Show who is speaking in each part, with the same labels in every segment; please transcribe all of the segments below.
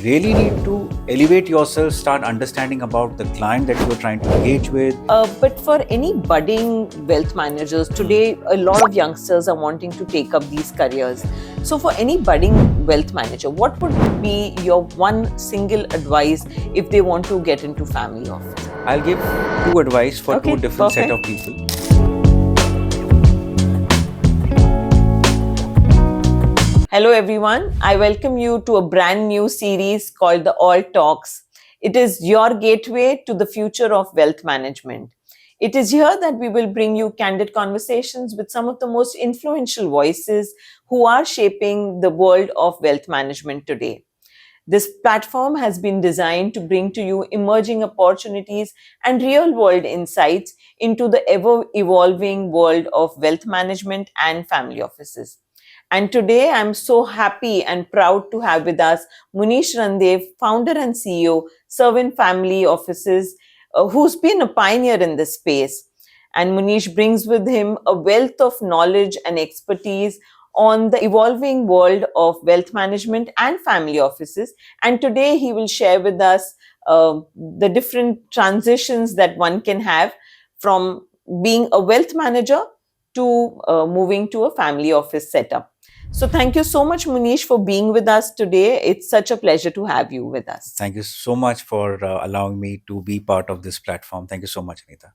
Speaker 1: really need to elevate yourself, start understanding about the client that you're trying to engage with.
Speaker 2: But for any budding wealth managers, today a lot of youngsters are wanting to take up these careers. So, for any budding wealth manager, what would be your one single advice if they want to get into family office?
Speaker 1: I'll give two advice for
Speaker 2: Okay,
Speaker 1: two different set
Speaker 2: perfect.
Speaker 1: of people.
Speaker 2: Hello, everyone. I welcome you to a brand new series called The All Talks. It is your gateway to the future of wealth management. It is here that we will bring you candid conversations with some of the most influential voices who are shaping the world of wealth management today. This platform has been designed to bring to you emerging opportunities and real world insights into the ever evolving world of wealth management and family offices. And today I'm so happy and proud to have with us Munish Randev, founder and CEO, Servin Family Offices, who's been a pioneer in this space. And Munish brings with him a wealth of knowledge and expertise on the evolving world of wealth management and family offices. And today he will share with us the different transitions that one can have from being a wealth manager to moving to a family office setup. So, thank you so much, Munish, for being with us today. It's such a pleasure to have you with us.
Speaker 1: Thank you so much for allowing me to be part of this platform. Thank you so much, Anita.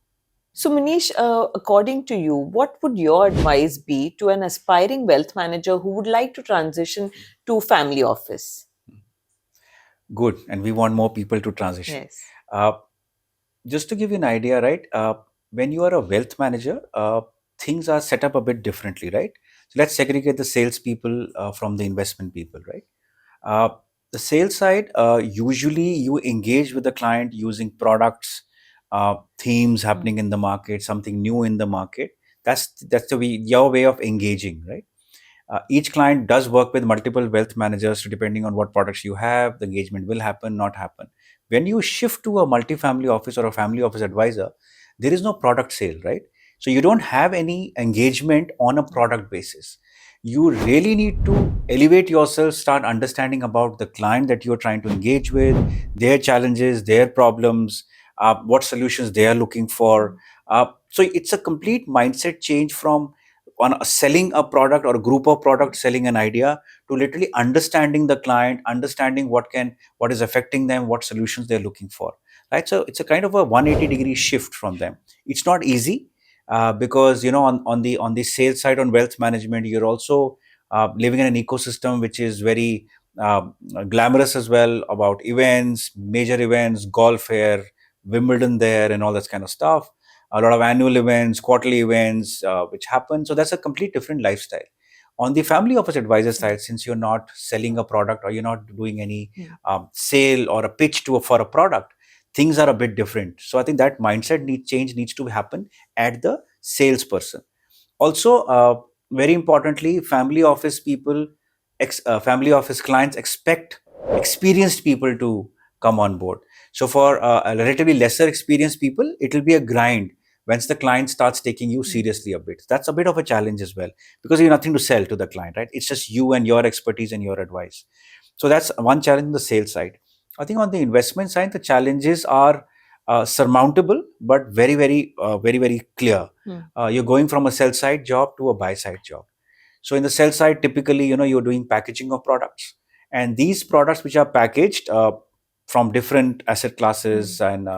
Speaker 2: So, Munish, according to you, what would your advice be to an aspiring wealth manager who would like to transition to family office?
Speaker 1: Good. And we want more people to transition.
Speaker 2: Yes.
Speaker 1: Uh, just to give you an idea, right? When you are a wealth manager, things are set up a bit differently, right? So let's segregate the salespeople from the investment people, right? Uh, the sales side, usually you engage with the client using products, themes happening in the market, something new in the market. That's your way of engaging, right? Each client does work with multiple wealth managers, so depending on what products you have, the engagement will happen, not happen. When you shift to a multifamily office or a family office advisor, there is no product sale, right? So you don't have any engagement on a product basis. You really need to elevate yourself, start understanding about the client that you're trying to engage with, their challenges, their problems, what solutions they are looking for. So it's a complete mindset change from selling a product or a group of products, selling an idea, to literally understanding the client, understanding what is affecting them, what solutions they're looking for, right? So it's a kind of a 180-degree shift from them. It's not easy, because on the sales side, on wealth management, you're also living in an ecosystem which is very uh, glamorous as well, about events, major events, golf here, Wimbledon there, and all that kind of stuff. A lot of annual events, quarterly events, which happen. So that's a complete different lifestyle. On the family office advisor side, since you're not selling a product or you're not doing any sale or a pitch for a product, things are a bit different. So I think that mindset change needs to happen at the salesperson. Also, very importantly, family office people, family office clients expect experienced people to come on board. So for a relatively lesser experienced people, it will be a grind once the client starts taking you seriously a bit. That's a bit of a challenge as well, because you have nothing to sell to the client, right? It's just you and your expertise and your advice. So that's one challenge on the sales side. I think on the investment side, the challenges are surmountable, but very clear. You're going from a sell side job to a buy side job. So in the sell side, typically, you're doing packaging of products, and these products which are packaged from different asset classes and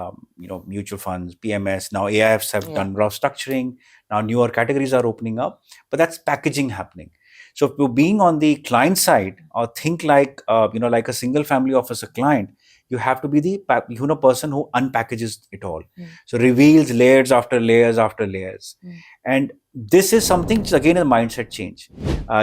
Speaker 1: mutual funds, PMS. Now AIFs have done raw structuring. Now newer categories are opening up, but that's packaging happening. So if you're being on the client side, or think like like a single family office, a client, you have to be the person who unpackages it all. So reveals layers after layers after layers. And this is something which is again a mindset change.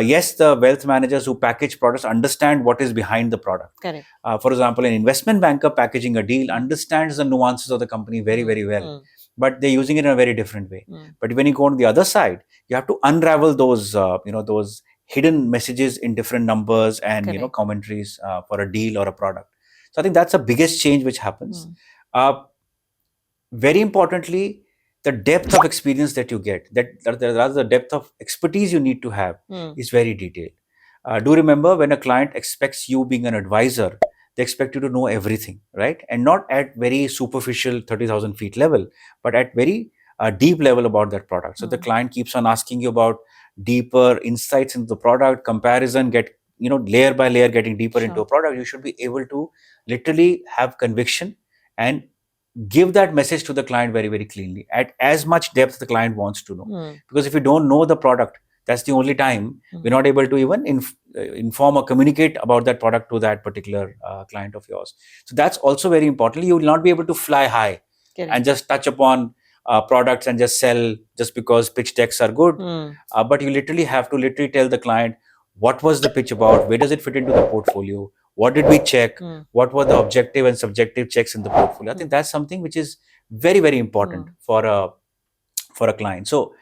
Speaker 1: Yes, the wealth managers who package products understand what is behind the product.
Speaker 2: Correct.
Speaker 1: For example, an investment banker packaging a deal understands the nuances of the company very well, but they're using it in a very different way. But when you go on the other side, you have to unravel those hidden messages in different numbers and commentaries for a deal or a product. So I think that's the biggest change which happens. Very importantly, the depth of experience that you get, the depth of expertise you need to have is very detailed. Do remember, when a client expects you being an advisor, they expect you to know everything, right? And not at very superficial 30,000 feet level, but at very deep level about that product. So the client keeps on asking you about deeper insights into the product, comparison, get, layer by layer, getting deeper into a product. You should be able to literally have conviction and give that message to the client very, very cleanly at as much depth the client wants to know. Because if you don't know the product, that's the only time we're not able to even inform or communicate about that product to that particular client of yours. So that's also very important. You will not be able to fly high and just touch upon products and just sell just because pitch decks are good. But you literally have to literally tell the client what was the pitch about, where does it fit into the portfolio, what did we check, what were the objective and subjective checks in the portfolio. I think that's something which is very, very important for a client. So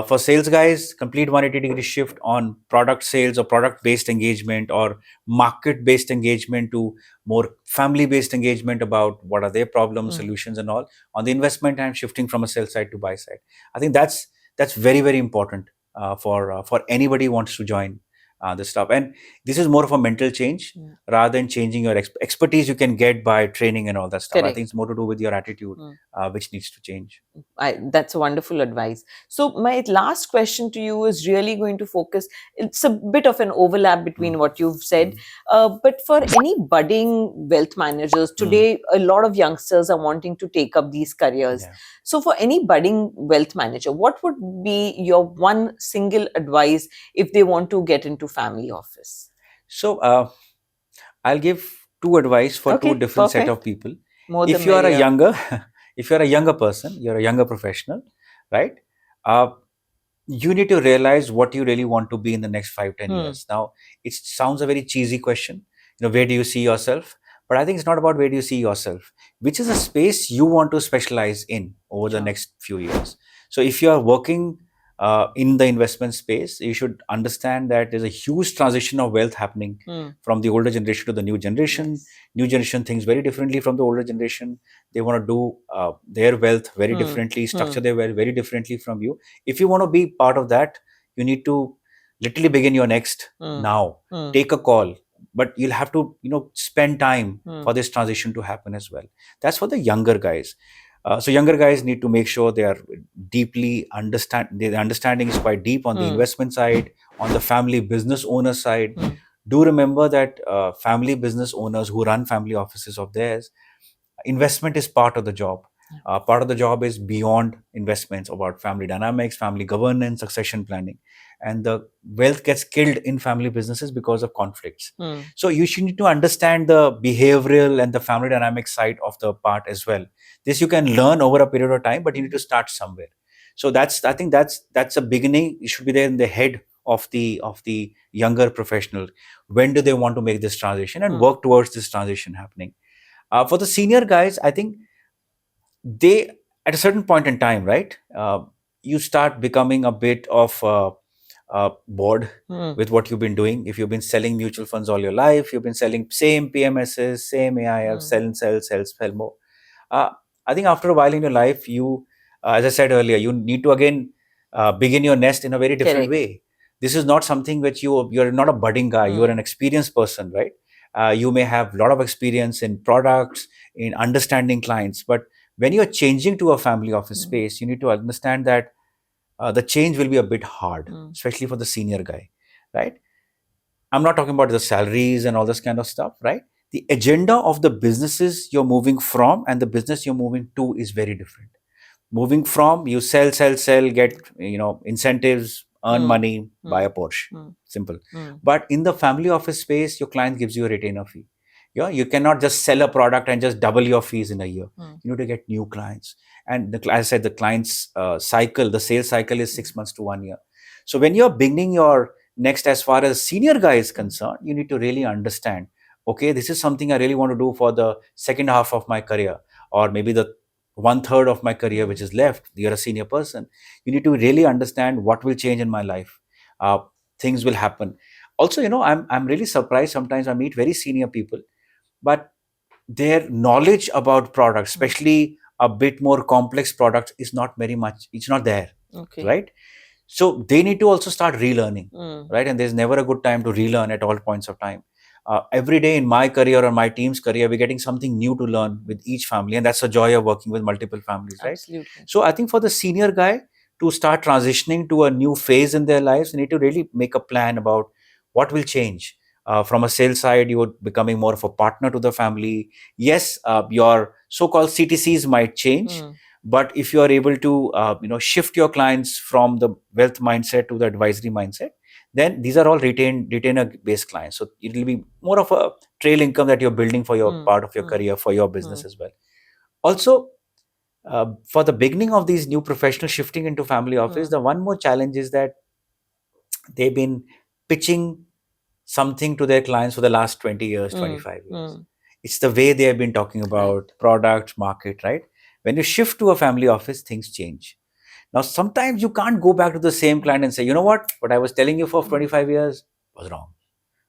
Speaker 1: for sales guys, complete 180-degree shift on product sales or product based engagement or market based engagement to more family based engagement about what are their problems, solutions and all. On the investment, I'm shifting from a sell side to buy side. I think that's very, very important for anybody who wants to join this stuff. And this is more of a mental change rather than changing your expertise you can get by training and all that stuff. I think it's more to do with your attitude, which needs to change.
Speaker 2: That's a wonderful advice. So my last question to you is really going to focus, it's a bit of an overlap between what you've said, but for any budding wealth managers today, a lot of youngsters are wanting to take up these careers. So for any budding wealth manager, what would be your one single advice if they want to get into family office?
Speaker 1: So I'll give two advice for two different set of people. If you are a younger if you're a younger person, you're a younger professional, right? You need to realize what you really want to be in the next 5-10 years. Now, it sounds a very cheesy question. Where do you see yourself? But I think it's not about where do you see yourself, which is a space you want to specialize in over the next few years. So if you are working in the investment space, you should understand that there's a huge transition of wealth happening from the older generation to the new generation. New generation thinks very differently from the older generation. They want to do their wealth very differently, structure their wealth very differently from you. If you want to be part of that, you need to literally begin your next now. Take a call, but you'll have to spend time for this transition to happen as well. That's for the younger guys. So younger guys need to make sure they are deeply their understanding is quite deep on the investment side, on the family business owner side. Do remember that family business owners who run family offices of theirs, investment is part of the job. Part of the job is beyond investments, about family dynamics, family governance, succession planning. And the wealth gets killed in family businesses because of conflicts. So you should need to understand the behavioral and the family dynamic side of the part as well. This you can learn over a period of time, but you need to start somewhere. So I think that's a beginning. It should be there in the head of the younger professional. When do they want to make this transition and work towards this transition happening? For the senior guys, I think they, at a certain point in time, right, you start becoming a bit of bored with what you've been doing. If you've been selling mutual funds all your life, you've been selling same PMSs, same AIF, sell more. I think after a while in your life, you, as I said earlier, you need to again begin your nest in a very different way. This is not something which you're not a budding guy. You're an experienced person, right? You may have a lot of experience in products, in understanding clients, but when you're changing to a family office space, you need to understand that the change will be a bit hard, especially for the senior guy, right? I'm not talking about the salaries and all this kind of stuff, right? The agenda of the businesses you're moving from and the business you're moving to is very different. Moving from, you sell, get incentives, earn money, buy a Porsche, simple. But in the family office space, your client gives you a retainer fee. You cannot just sell a product and just double your fees in a year. You need to get new clients. And as I said, the client's cycle, the sales cycle is 6 months to 1 year. So when you're beginning your next, as far as senior guy is concerned, you need to really understand, okay, this is something I really want to do for the second half of my career, or maybe the 1/3 of my career which is left. You're a senior person. You need to really understand what will change in my life. Things will happen. Also, I'm really surprised sometimes. I meet very senior people, but their knowledge about products, especially a bit more complex products, is not very much. It's not there, right? So they need to also start relearning, right? And there's never a good time to relearn at all points of time. every day in my career or my team's career, we're getting something new to learn with each family, and that's the joy of working with multiple families, right?
Speaker 2: Absolutely.
Speaker 1: So I think for the senior guy to start transitioning to a new phase in their lives, they need to really make a plan about what will change. From a sales side, you're becoming more of a partner to the family. Yes, your so-called CTCs might change,
Speaker 2: Mm.
Speaker 1: but if you are able to shift your clients from the wealth mindset to the advisory mindset, then these are all retainer based clients, so it will be more of a trail income that you're building for your
Speaker 2: Mm.
Speaker 1: part of your
Speaker 2: Mm.
Speaker 1: career, for your business as well. Also, for the beginning of these new professionals shifting into family office, the one more challenge is that they've been pitching something to their clients for the last 20 years, 25 years. It's the way they have been talking about product, market, right? When you shift to a family office, things change. Now, sometimes you can't go back to the same client and say, you know what I was telling you for 25 years was wrong,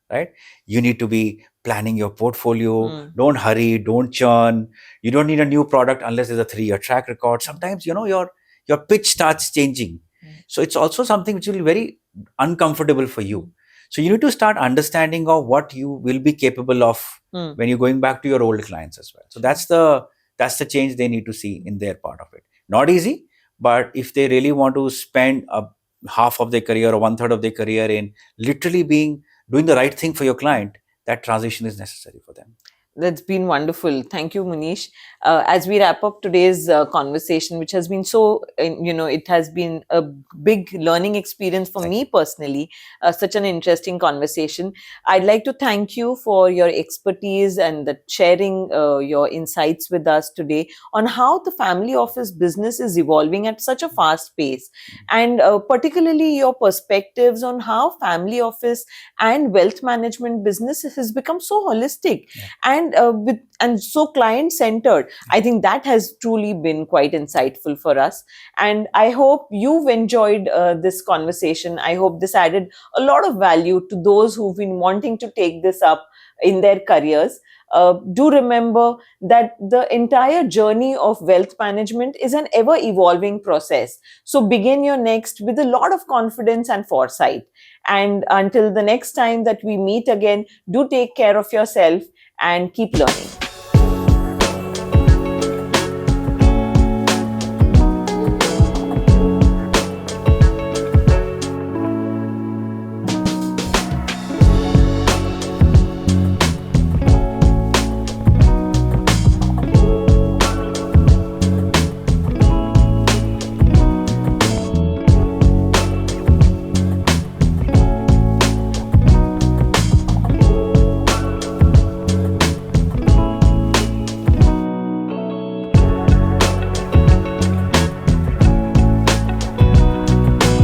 Speaker 1: right? You need to be planning your portfolio. Don't hurry, don't churn. You don't need a new product unless there's a 3-year track record. Sometimes, your pitch starts changing. So it's also something which will be very uncomfortable for you. So you need to start understanding of what you will be capable of when you're going back to your old clients as well. So that's the change they need to see in their part of it. Not easy, but if they really want to spend a half of their career or 1/3 of their career in literally doing the right thing for your client, that transition is necessary for them.
Speaker 2: That's been wonderful. Thank you, Munish. As we wrap up today's conversation, which has been it has been a big learning experience for
Speaker 1: Thank
Speaker 2: me
Speaker 1: you.
Speaker 2: personally, such an interesting conversation. I'd like to thank you for your expertise and the sharing your insights with us today on how the family office business is evolving at such a fast pace, and particularly your perspectives on how family office and wealth management business has become so holistic and so client centered. I think that has truly been quite insightful for us, and I hope you've enjoyed this conversation. I hope this added a lot of value to those who've been wanting to take this up in their careers. Do remember that the entire journey of wealth management is an ever evolving process. So begin your next with a lot of confidence and foresight. And until the next time that we meet again, do take care of yourself and keep learning.